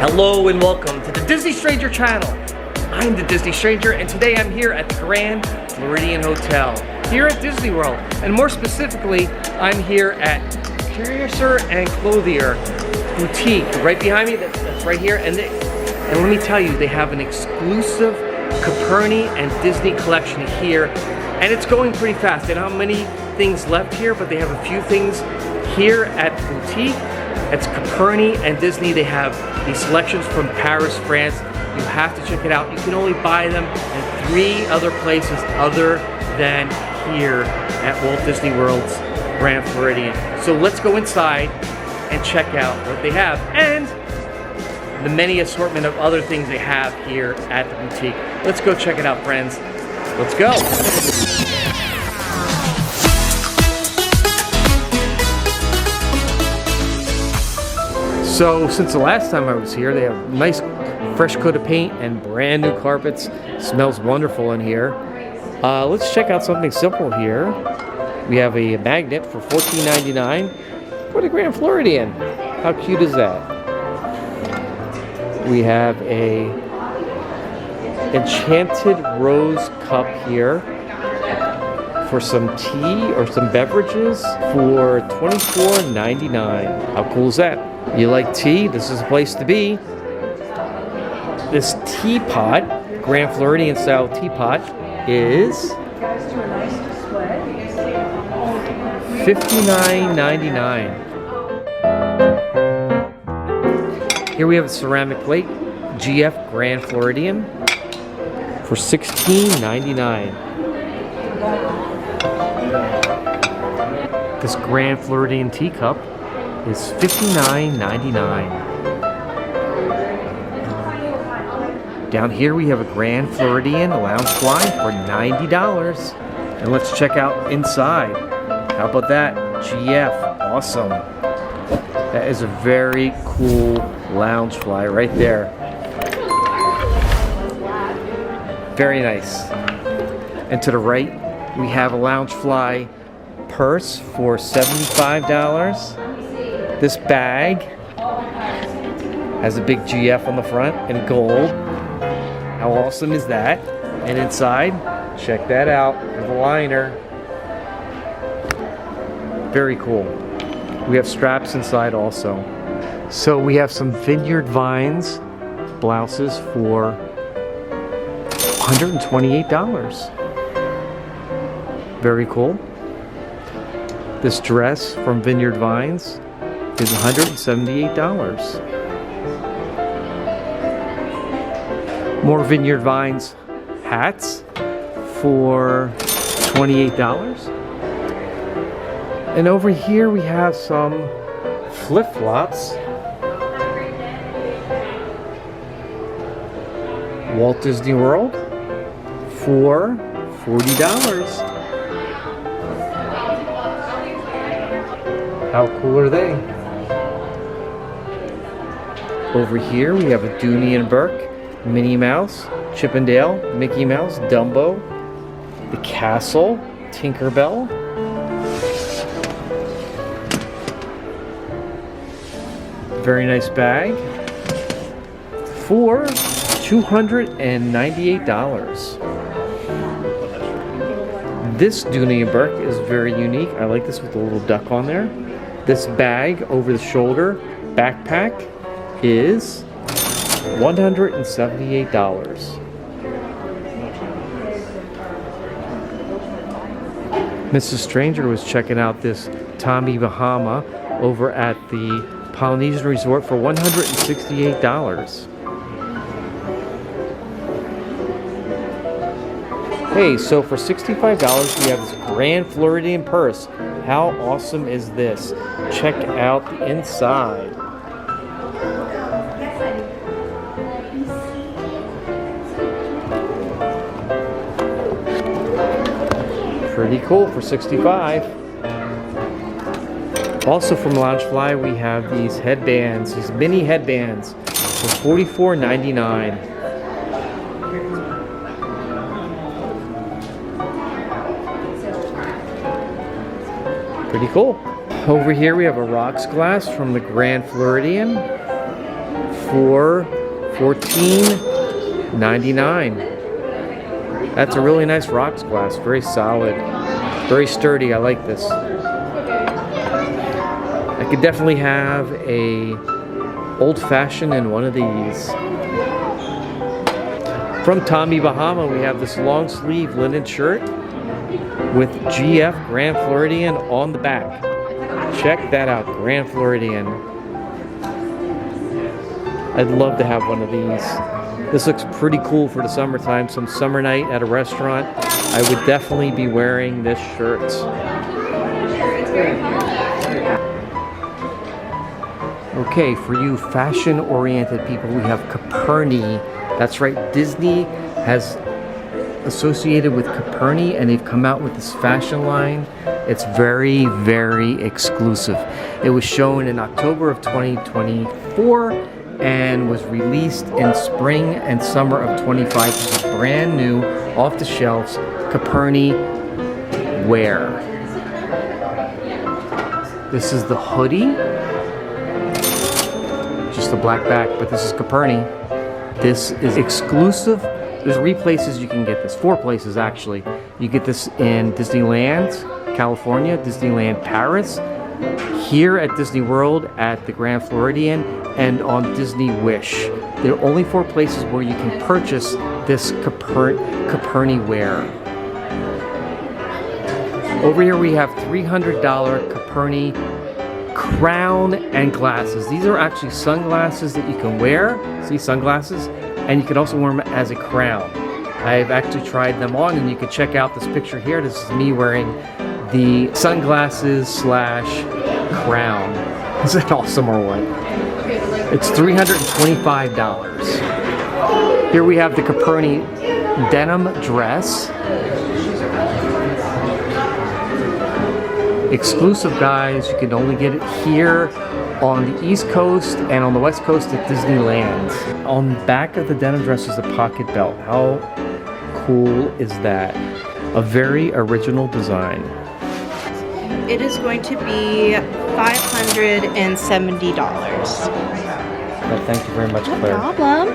Hello and welcome to the Disney Stranger channel. I'm the Disney Stranger and today I'm here at the Grand Floridian Hotel here at Disney World. And more specifically, I'm here at Curiouser and Clothier boutique. Right behind me, that's right here. And let me tell you, they have an exclusive Coperni and Disney collection here. And it's going pretty fast. They don't have many things left here, but they have a few things here at boutique. It's Coperni and Disney. They have these selections from Paris, France. You have to check it out. You can only buy them in 3 other places other than here at Walt Disney World's Grand Floridian. So let's go inside and check out what they have and the many assortment of other things they have here at the boutique. Let's go check it out, friends. Let's go. So since the last time I was here, they have a nice fresh coat of paint and brand new carpets. Smells wonderful in here. Let's check out something simple here. We have a magnet for $14.99 for the Grand Floridian. How cute is that? We have a enchanted rose cup here for some tea or some beverages for $24.99. How cool is that? You like tea? This is a place to be. This teapot, Grand Floridian style teapot, is $59.99. Here we have a ceramic plate, GF Grand Floridian, for $16.99. This Grand Floridian teacup is $59.99. Down here we have a Grand Floridian Loungefly for $90. And let's check out inside. How about that? GF, awesome. That is a very cool Loungefly right there. Very nice. And to the right, we have a Loungefly purse for $75. This bag has a big GF on the front in gold. How awesome is that? And inside, check that out, there's a liner. Very cool. We have straps inside also. So we have some Vineyard Vines blouses for $128. Very cool. This dress from Vineyard Vines is $178. More Vineyard Vines hats for $28. And over here we have some flip-flops. Walt Disney World for $40. How cool are they? Over here we have a Dooney and Burke, Minnie Mouse, Chip and Dale, Mickey Mouse, Dumbo, the Castle, Tinkerbell. Very nice bag for $298. This Dooney and Burke is very unique. I like this with the little duck on there. This bag over the shoulder backpack is $178. Mrs. Stranger was checking out this Tommy Bahama over at the Polynesian Resort for $168. Hey, so for $65 we have this Grand Floridian purse. How awesome is this? Check out the inside. Pretty cool for $65. Also from Loungefly we have these headbands, these mini headbands for $44.99. Pretty cool. Over here we have a rocks glass from the Grand Floridian for $14.99. That's a really nice rocks glass, very solid, very sturdy. I like this. I could definitely have a old-fashioned in one of these. From Tommy Bahama, we have this long sleeve linen shirt with GF Grand Floridian on the back. Check that out, Grand Floridian. I'd love to have one of these. This looks pretty cool for the summertime. Some summer night at a restaurant. I would definitely be wearing this shirt. Okay, for you fashion-oriented people, we have Coperni. That's right, Disney has associated with Coperni, and they've come out with this fashion line. It's very, very exclusive. It was shown in October of 2024 and was released in spring and summer of 25. It's brand new, off the shelves, Coperni wear. This is the hoodie. Just the black back, but this is Coperni. This is exclusive. There's 3 places you can get this, 4 places actually. You get this in Disneyland, California, Disneyland Paris, here at Disney World at the Grand Floridian, and on Disney Wish. There are only 4 places where you can purchase this Coperni wear. Over here we have $300 Coperni crown and glasses. These are actually sunglasses that you can wear. See, sunglasses? And you can also wear them as a crown. I've actually tried them on, and you can check out this picture here. This is me wearing the sunglasses slash crown. Is that awesome or what? It's $325. Here we have the Coperni denim dress. Exclusive, guys. You can only get it here on the East Coast and on the West Coast at Disneyland. On the back of the denim dress is a pocket belt. How cool is that? A very original design. It is going to be $570. Well, thank you very much, Claire. No problem.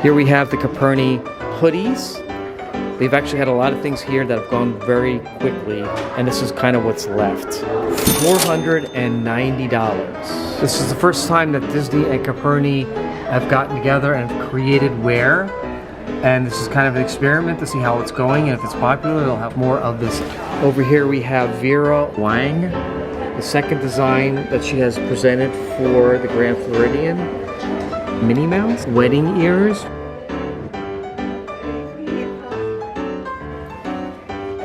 Here we have the Coperni hoodies. They've actually had a lot of things here that have gone very quickly, and this is kind of what's left. $490. This is the first time that Disney and Coperni have gotten together and created wear, and this is kind of an experiment to see how it's going, and if it's popular, they'll have more of this. Over here we have Vera Wang, the second design that she has presented for the Grand Floridian. Minnie Mouse, wedding ears.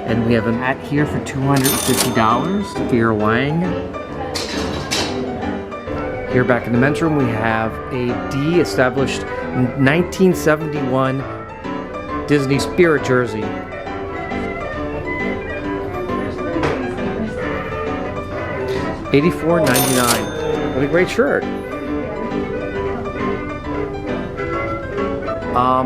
And we have a hat here for $250, Vera Wang. Here back in the men's room, we have a D established 1971 Disney Spirit jersey. $84.99. What a great shirt.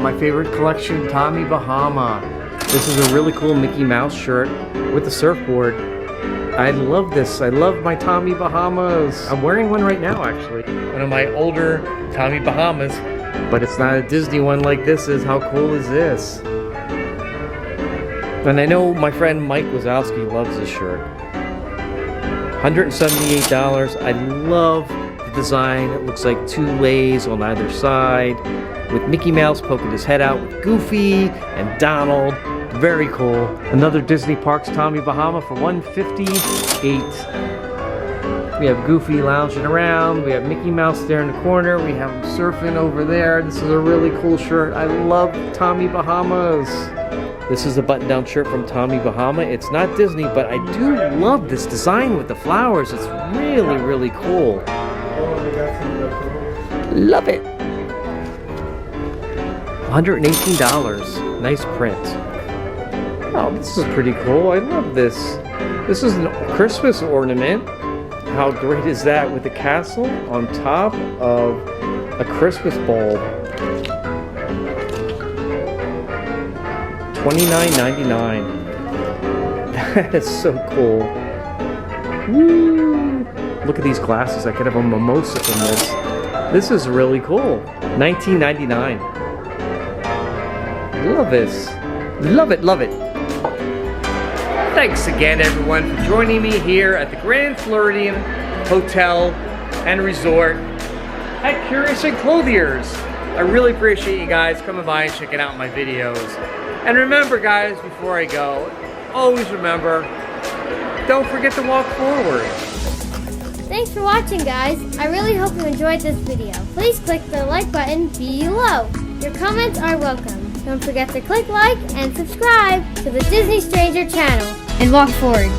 My favorite collection, Tommy Bahama. This is a really cool Mickey Mouse shirt with the surfboard. I love this. I love my Tommy Bahamas. I'm wearing one right now, actually. One of my older Tommy Bahamas, but it's not a Disney one like this is. How cool is this? And I know my friend Mike Wazowski loves this shirt. $178. I love the design. It looks like 2 lays on either side with Mickey Mouse poking his head out with Goofy and Donald. Very cool. Another Disney Parks Tommy Bahama for $158. We have Goofy lounging around. We have Mickey Mouse there in the corner. We have him surfing over there. This is a really cool shirt. I love Tommy Bahamas. This is a button-down shirt from Tommy Bahama. It's not Disney, but I do love this design with the flowers. It's really, really cool. Love it. $118. Nice print. Oh, this is pretty cool. I love this. This is a Christmas ornament. How great is that with the castle on top of a Christmas bulb? $29.99. That is so cool. Woo! look at these glasses. I could have a mimosa from this. This is really cool. $19.99. Love this. Love it, love it. Thanks again, everyone, for joining me here at the Grand Floridian Hotel and Resort at Curiouser and Clothier's. I really appreciate you guys coming by and checking out my videos. And remember, guys, before I go, always remember, don't forget to walk forward. Thanks for watching, guys. I really hope you enjoyed this video. Please click the like button below. Your comments are welcome. Don't forget to click like and subscribe to the Disney Stranger channel. And walk forward.